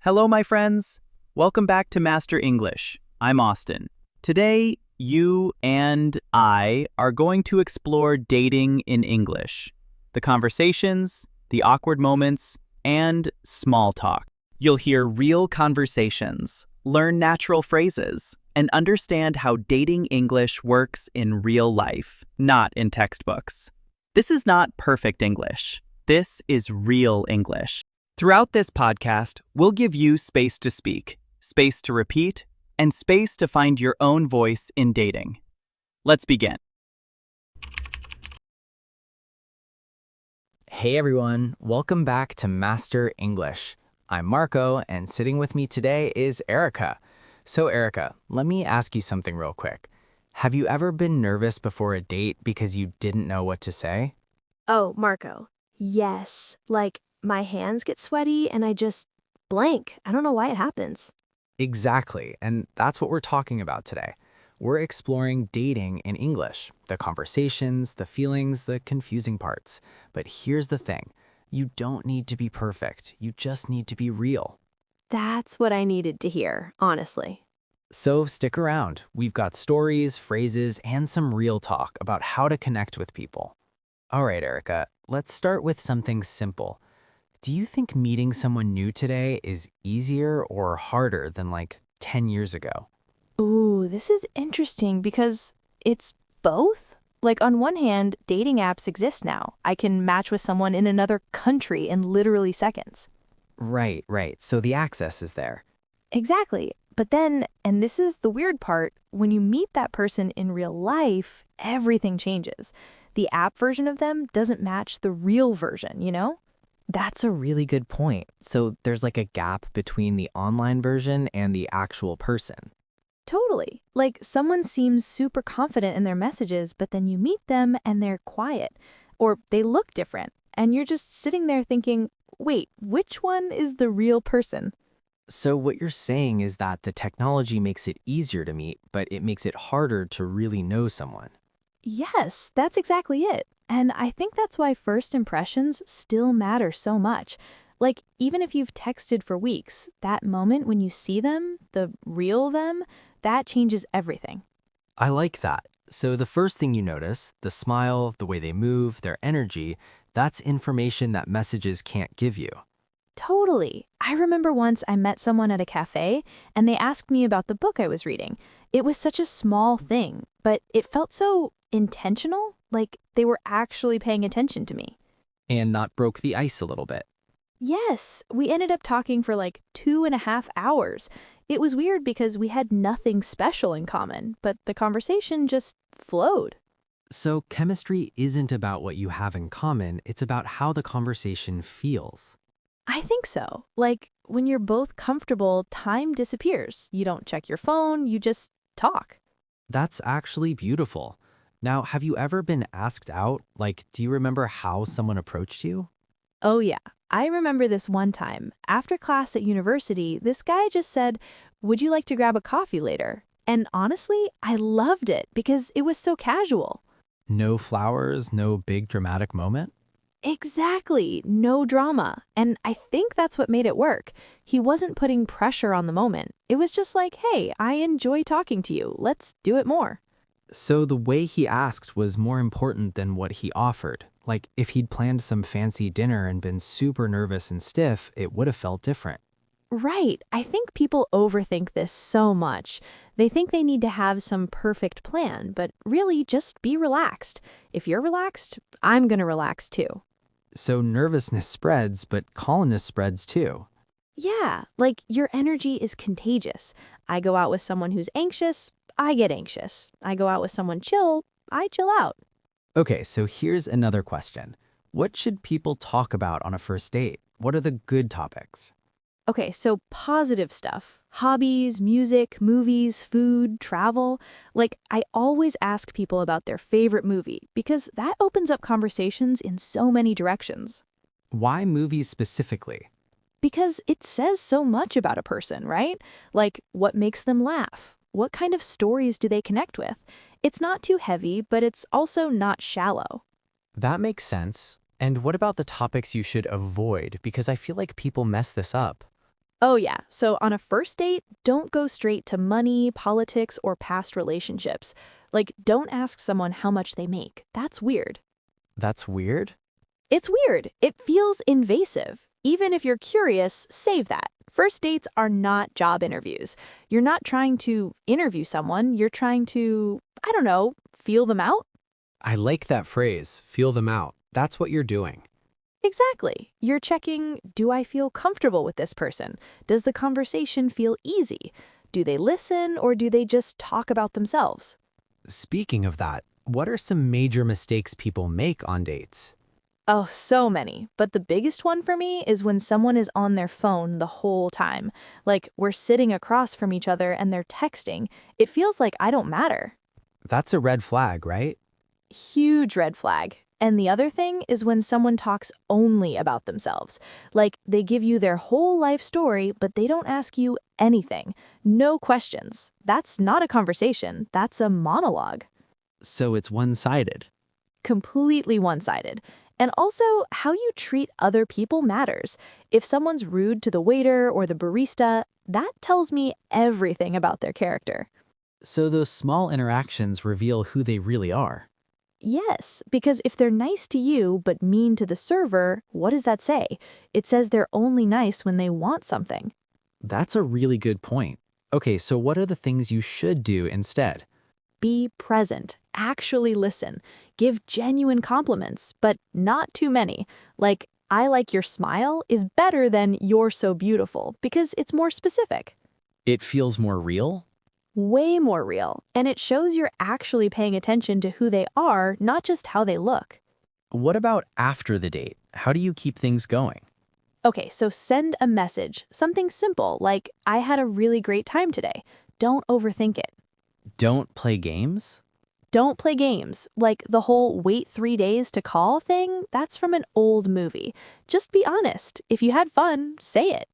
Hello, my friends. Welcome back to Master English. I'm Austin. Today, you and I are going to explore dating in English, the conversations, the awkward moments, and small talk. You'll hear real conversations, learn natural phrases, and understand how dating English works in real life, not in textbooks. This is not perfect English. This is real English. Throughout this podcast, we'll give you space to speak, space to repeat, and space to find your own voice in dating. Let's begin. Hey everyone, welcome back to Master English. I'm Marco, and sitting with me today is Erica. So Erica, let me ask you something real quick. Have you ever been nervous before a date because you didn't know what to say? Oh, Marco. Yes. Like, my hands get sweaty and I just blank. I don't know why it happens. Exactly, and that's what we're talking about today. We're exploring dating in English, the conversations, the feelings, the confusing parts. But here's the thing, you don't need to be perfect, you just need to be real. That's what I needed to hear, honestly. So stick around, we've got stories, phrases, and some real talk about how to connect with people. All right, Erica, let's start with something simple. Do you think meeting someone new today is easier or harder than like 10 years ago? Ooh, this is interesting because it's both. Like, on one hand, dating apps exist now. I can match with someone in another country in literally seconds. Right. So the access is there. Exactly. But then, and this is the weird part, when you meet that person in real life, everything changes. The app version of them doesn't match the real version, you know? That's a really good point. So there's like a gap between the online version and the actual person. Totally. Like, someone seems super confident in their messages, but then you meet them and they're quiet. Or they look different. And you're just sitting there thinking, wait, which one is the real person? So what you're saying is that the technology makes it easier to meet, but it makes it harder to really know someone. Yes, that's exactly it. And I think that's why first impressions still matter so much. Like, even if you've texted for weeks, that moment when you see them, the real them, that changes everything. I like that. So the first thing you notice, the smile, the way they move, their energy, that's information that messages can't give you. Totally. I remember once I met someone at a cafe and they asked me about the book I was reading. It was such a small thing, but it felt so intentional, like they were actually paying attention to me. And not broke the ice a little bit. Yes, we ended up talking for like 2.5 hours. It was weird because we had nothing special in common, but the conversation just flowed. So chemistry isn't about what you have in common, it's about how the conversation feels. I think so. Like, when you're both comfortable, time disappears. You don't check your phone, you just talk. That's actually beautiful. Now, have you ever been asked out? Like, do you remember how someone approached you? Oh yeah, I remember this one time. After class at university, this guy just said, "Would you like to grab a coffee later?" And honestly, I loved it because it was so casual. No flowers, no big dramatic moment? Exactly, no drama. And I think that's what made it work. He wasn't putting pressure on the moment. It was just like, hey, I enjoy talking to you. Let's do it more. So the way he asked was more important than what he offered. Like, if he'd planned some fancy dinner and been super nervous and stiff, it would have felt different. Right. I think people overthink this so much. They think they need to have some perfect plan, but really just be relaxed. If you're relaxed, I'm going to relax too. So nervousness spreads, but calmness spreads too. Yeah, like your energy is contagious. I go out with someone who's anxious, I get anxious. I go out with someone chill, I chill out. Okay, so here's another question. What should people talk about on a first date? What are the good topics? Okay, so positive stuff. Hobbies, music, movies, food, travel. Like, I always ask people about their favorite movie because that opens up conversations in so many directions. Why movies specifically? Because it says so much about a person, right? Like, what makes them laugh? What kind of stories do they connect with? It's not too heavy, but it's also not shallow. That makes sense. And what about the topics you should avoid? Because I feel like people mess this up. Oh, yeah. So on a first date, don't go straight to money, politics, or past relationships. Like, don't ask someone how much they make. That's weird. That's weird? It's weird. It feels invasive. Even if you're curious, save that. First dates are not job interviews. You're not trying to interview someone, you're trying to, I don't know, feel them out? I like that phrase, feel them out. That's what you're doing. Exactly. You're checking, do I feel comfortable with this person? Does the conversation feel easy? Do they listen or do they just talk about themselves? Speaking of that, what are some major mistakes people make on dates? Oh, so many. But the biggest one for me is when someone is on their phone the whole time. Like, we're sitting across from each other and they're texting. It feels like I don't matter. That's a red flag, right? Huge red flag. And the other thing is when someone talks only about themselves. Like, they give you their whole life story, but they don't ask you anything. No questions. That's not a conversation. That's a monologue. So it's one-sided. Completely one-sided. And also, how you treat other people matters. If someone's rude to the waiter or the barista, that tells me everything about their character. So those small interactions reveal who they really are. Yes, because if they're nice to you but mean to the server, what does that say? It says they're only nice when they want something. That's a really good point. Okay, so what are the things you should do instead? Be present. Actually listen. Give genuine compliments, but not too many. Like, I like your smile is better than you're so beautiful because it's more specific. It feels more real? Way more real. And it shows you're actually paying attention to who they are, not just how they look. What about after the date? How do you keep things going? Okay, so send a message. Something simple like, I had a really great time today. Don't overthink it. Don't play games? Don't play games. Like the whole wait 3 days to call thing, that's from an old movie. Just be honest. If you had fun, say it.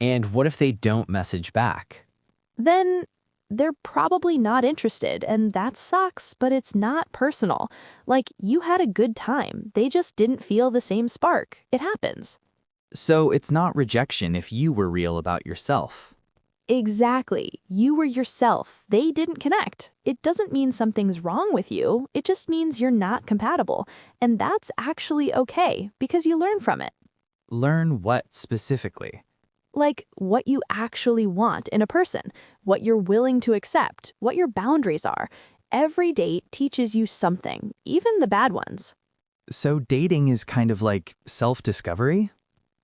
And what if they don't message back? Then they're probably not interested, and that sucks, but it's not personal. Like, you had a good time. They just didn't feel the same spark. It happens. So it's not rejection if you were real about yourself. Exactly. You were yourself. They didn't connect. It doesn't mean something's wrong with you. It just means you're not compatible. And that's actually okay, because you learn from it. Learn what specifically? Like what you actually want in a person, what you're willing to accept, what your boundaries are. Every date teaches you something, even the bad ones. So dating is kind of like self-discovery?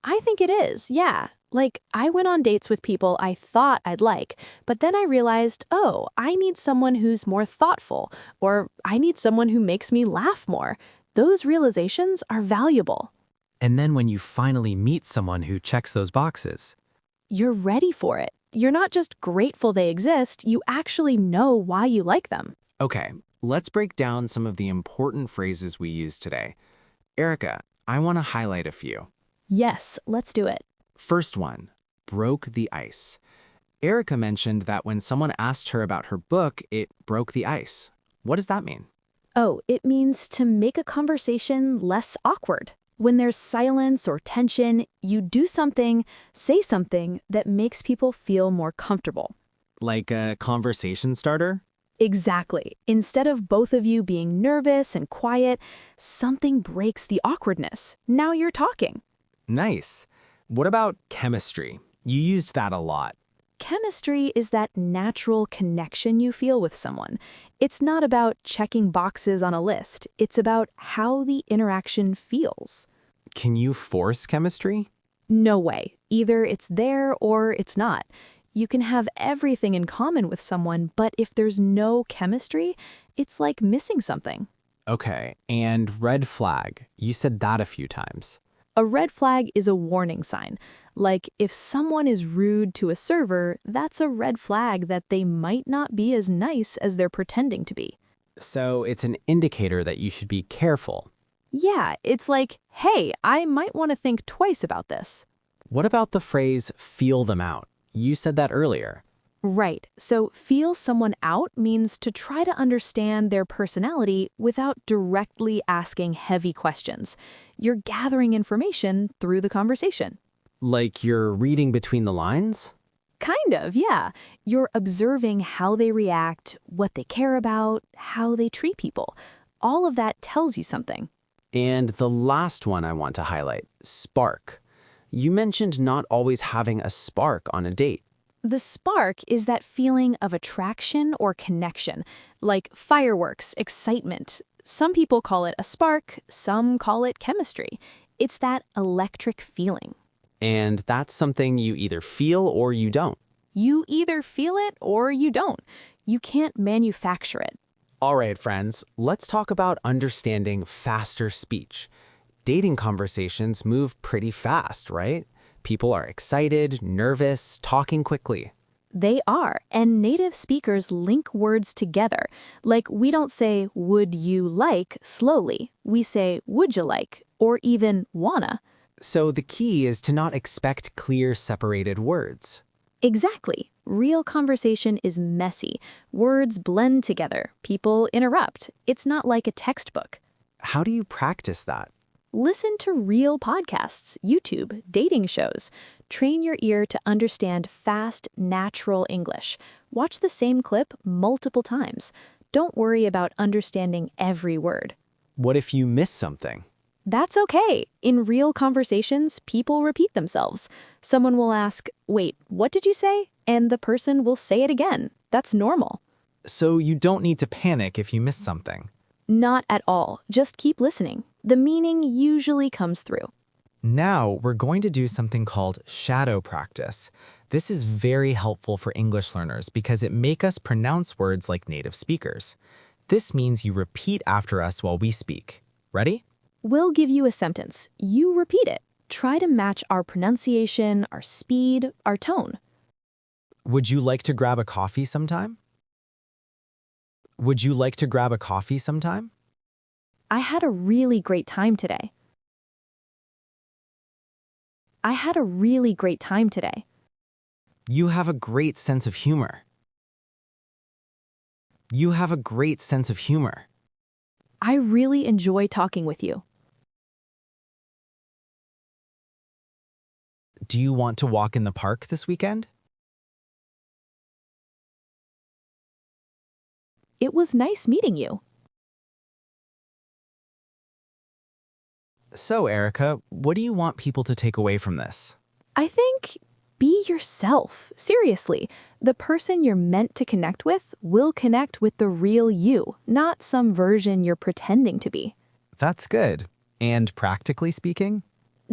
I think it is, yeah. Like, I went on dates with people I thought I'd like, but then I realized, oh, I need someone who's more thoughtful, or I need someone who makes me laugh more. Those realizations are valuable. And then when you finally meet someone who checks those boxes, You're ready for it. You're not just grateful they exist, you actually know why you like them. okay, let's break down some of the important phrases we use today. Erica, I want to highlight a few. Yes, let's do it. First one, broke the ice. Erica mentioned that when someone asked her about her book, it broke the ice. What does that mean? Oh, it means to make a conversation less awkward. When there's silence or tension, you do something, say something that makes people feel more comfortable. Like a conversation starter? Exactly. Instead of both of you being nervous and quiet, something breaks the awkwardness. Now you're talking. Nice. What about chemistry? You used that a lot. Chemistry is that natural connection you feel with someone. It's not about checking boxes on a list. It's about how the interaction feels. Can you force chemistry? No way. Either it's there or it's not. You can have everything in common with someone, but if there's no chemistry, it's like missing something. Okay, and red flag. You said that a few times. A red flag is a warning sign. Like, if someone is rude to a server, that's a red flag that they might not be as nice as they're pretending to be. So it's an indicator that you should be careful. Yeah, it's like, hey, I might want to think twice about this. What about the phrase, feel them out? You said that earlier. Right, so feel someone out means to try to understand their personality without directly asking heavy questions. You're gathering information through the conversation. Like you're reading between the lines? Kind of, yeah. You're observing how they react, what they care about, how they treat people. All of that tells you something. And the last one I want to highlight, spark. You mentioned not always having a spark on a date. The spark is that feeling of attraction or connection, like fireworks, excitement. Some people call it a spark, some call it chemistry. It's that electric feeling. And that's something you either feel or you don't. You either feel it or you don't. You can't manufacture it. All right, friends, let's talk about understanding faster speech. Dating conversations move pretty fast, right? People are excited, nervous, talking quickly. They are, and native speakers link words together. Like, we don't say, would you like, slowly. We say, would you like, or even wanna. So the key is to not expect clear, separated words. Exactly. Real conversation is messy. Words blend together. People interrupt. It's not like a textbook. How do you practice that? Listen to real podcasts, YouTube, dating shows. Train your ear to understand fast, natural English. Watch the same clip multiple times. Don't worry about understanding every word. What if you miss something? That's okay. In real conversations, people repeat themselves. Someone will ask, wait, what did you say? And the person will say it again. That's normal. So you don't need to panic if you miss something. Not at all. Just keep listening. The meaning usually comes through. Now we're going to do something called shadow practice. This is very helpful for English learners because it makes us pronounce words like native speakers. This means you repeat after us while we speak. Ready? We'll give you a sentence. You repeat it. Try to match our pronunciation, our speed, our tone. Would you like to grab a coffee sometime? Would you like to grab a coffee sometime? I had a really great time today. I had a really great time today. You have a great sense of humor. You have a great sense of humor. I really enjoy talking with you. Do you want to walk in the park this weekend? It was nice meeting you. So, Erica, what do you want people to take away from this? I think be yourself. Seriously, the person you're meant to connect with will connect with the real you, not some version you're pretending to be. That's good. And practically speaking?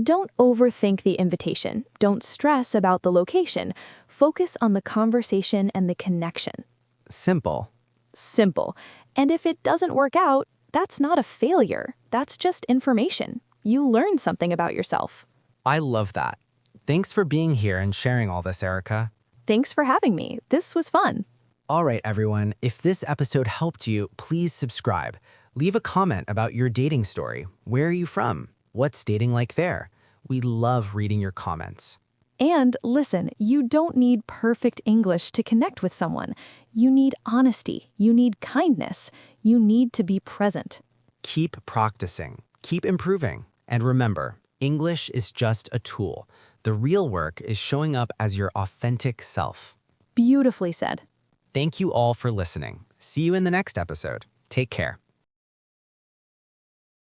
Don't overthink the invitation. Don't stress about the location. Focus on the conversation and the connection. Simple. Simple. And if it doesn't work out, that's not a failure. That's just information. You learned something about yourself. I love that. Thanks for being here and sharing all this, Erica. Thanks for having me. This was fun. All right, everyone. If this episode helped you, please subscribe. Leave a comment about your dating story. Where are you from? What's dating like there? We love reading your comments. And listen, you don't need perfect English to connect with someone. You need honesty. You need kindness. You need to be present. Keep practicing. Keep improving. And remember, English is just a tool. The real work is showing up as your authentic self. Beautifully said. Thank you all for listening. See you in the next episode. Take care.